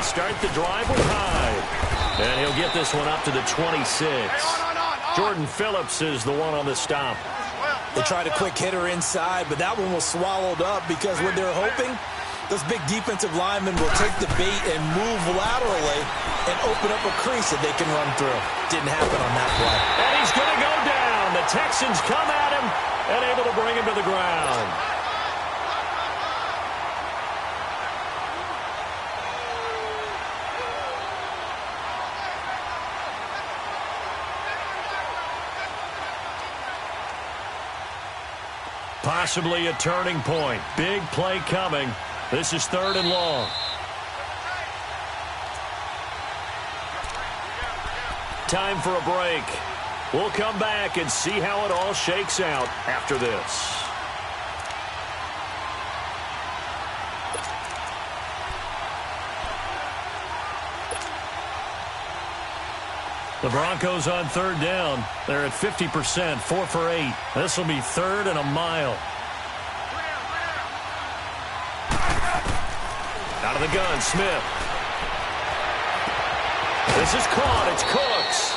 they start the drive with Hyde. And he'll get this one up to the 26. Jordan Phillips is the one on the stop. They tried a quick hitter inside, but that one was swallowed up because what they're hoping, those big defensive linemen will take the bait and move laterally and open up a crease that they can run through. Didn't happen on that play. And he's going to go down. The Texans come at him and able to bring him to the ground. Possibly a turning point. Big play coming. This is 3rd and long. Time for a break. We'll come back and see how it all shakes out after this. The Broncos on 3rd down. They're at 50%, 4 for 8. This will be 3rd and a mile. Out of the gun, Smith. This is caught. It's Cooks.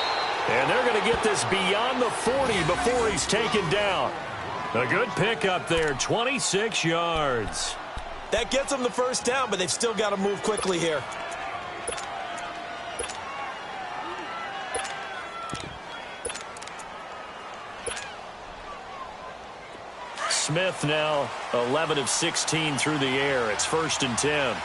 And they're going to get this beyond the 40 before he's taken down. A good pickup there, 26 yards. That gets them the first down, but they've still got to move quickly here. Smith now 11 of 16 through the air. It's 1st and 10.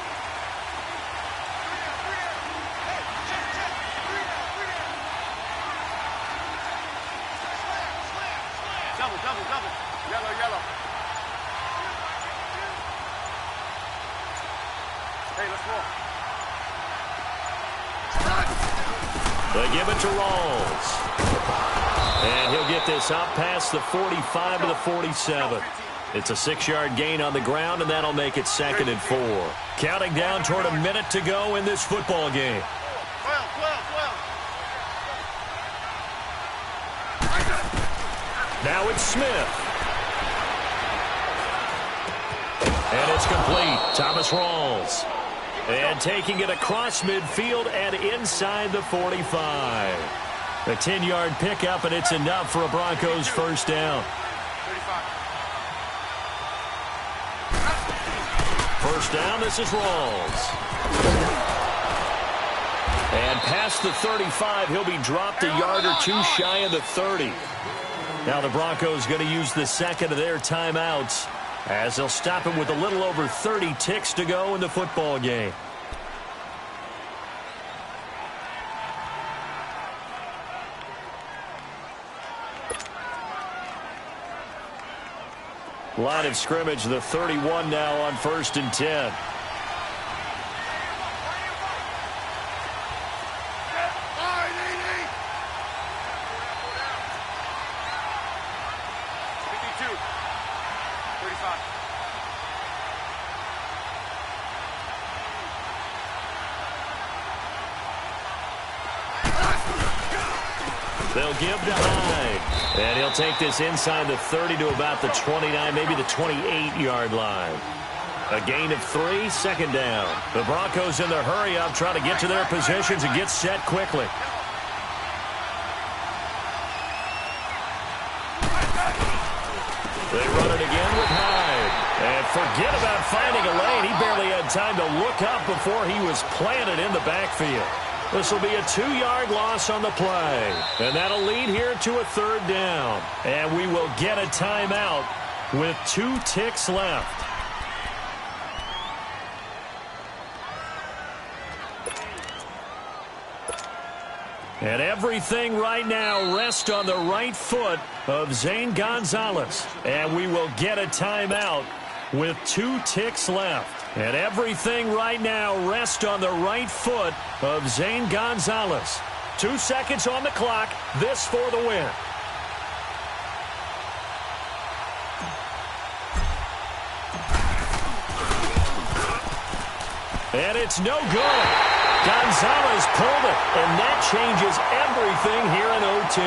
Double. Yellow. Hey, let's roll. They give it to Rawls. And he'll get this up past the 45 to the 47. It's a 6-yard gain on the ground, and that'll make it 2nd and 4. Counting down toward a minute to go in this football game. 12. Now it's Smith. And it's complete. Thomas Rawls. And taking it across midfield and inside the 45. A 10-yard pickup, and it's enough for a Broncos first down. 35. First down, this is Rawls. And past the 35, he'll be dropped a yard or two shy of the 30. Now the Broncos going to use the second of their timeouts as they'll stop him with a little over 30 ticks to go in the football game. Line of scrimmage, the 31 now on 1st and 10. They'll give to Hyde. And he'll take this inside the 30 to about the 29, maybe the 28-yard line. A gain of 3, 2nd down. The Broncos in the hurry-up trying to get to their positions and get set quickly. They run it again with Hyde. And forget about finding a lane. He barely had time to look up before he was planted in the backfield. This will be a 2-yard loss on the play. And that'll lead here to a 3rd down. And we will get a timeout with 2 ticks left. And everything right now rests on the right foot of Zane Gonzalez. And we will get a timeout with 2 ticks left. And everything right now rests on the right foot of Zane Gonzalez. 2 seconds on the clock. This for the win. And it's no good. Gonzalez pulled it, and that changes everything here in OT.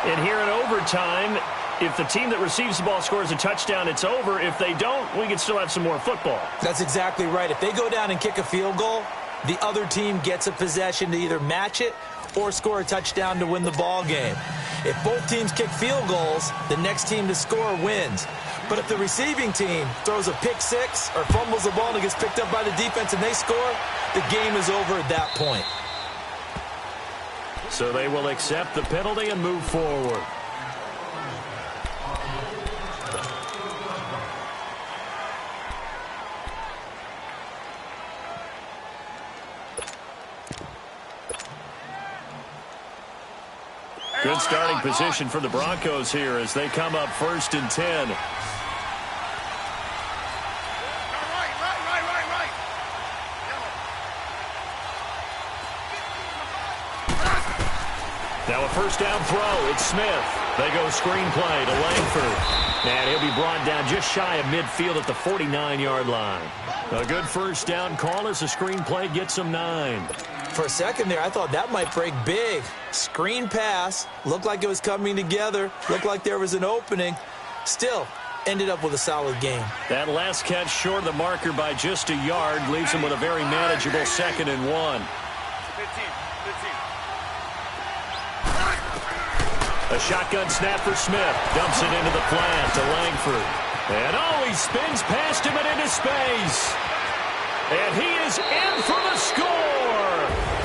And here in overtime, If the team that receives the ball scores a touchdown, it's over. If they don't, we can still have some more football. That's exactly right. If they go down and kick a field goal, the other team gets a possession to either match it or score a touchdown to win the ball game. If both teams kick field goals, the next team to score wins. But if the receiving team throws a pick six or fumbles the ball and it gets picked up by the defense and they score, the game is over at that point. So they will accept the penalty and move forward. Good starting position for the Broncos here as they come up 1st and 10. Right. Now a first down throw. It's Smith. They go screenplay to Langford. And he'll be brought down just shy of midfield at the 49-yard line. A good first down call as the screenplay gets him 9. For a second there, I thought that might break big. Screen pass. Looked like it was coming together. Looked like there was an opening. Still, ended up with a solid game. That last catch short of the marker by just a yard leaves him with a very manageable 2nd and 1. 15. A shotgun snap for Smith. Dumps it into the flat to Langford. And he spins past him and into space. And he is in for the score.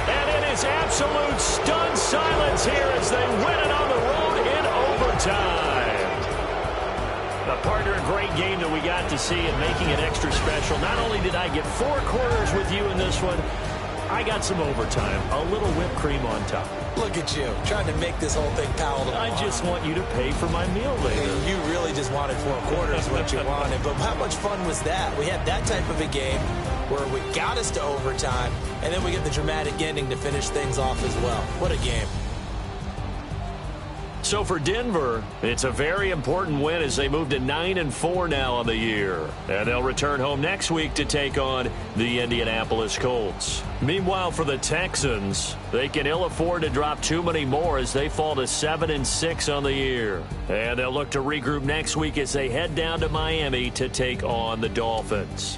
And it is absolute stunned silence here as they win it on the road in overtime. Partner, a great game that we got to see and making it extra special. Not only did I get 4 quarters with you in this one, I got some overtime. A little whipped cream on top. Look at you, trying to make this whole thing palatable. I just want you to pay for my meal later. You really just wanted 4 quarters what you wanted. But how much fun was that? We had that type of a game where we got us to overtime, and then we get the dramatic ending to finish things off as well. What a game. So for Denver, it's a very important win as they move to 9-4 now on the year. And they'll return home next week to take on the Indianapolis Colts. Meanwhile, for the Texans, they can ill afford to drop too many more as they fall to 7-6 on the year. And they'll look to regroup next week as they head down to Miami to take on the Dolphins.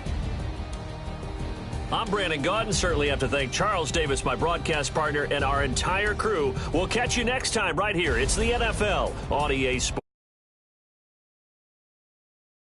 I'm Brandon Gaudin. Certainly have to thank Charles Davis, my broadcast partner, and our entire crew. We'll catch you next time right here. It's the NFL on EA Sports.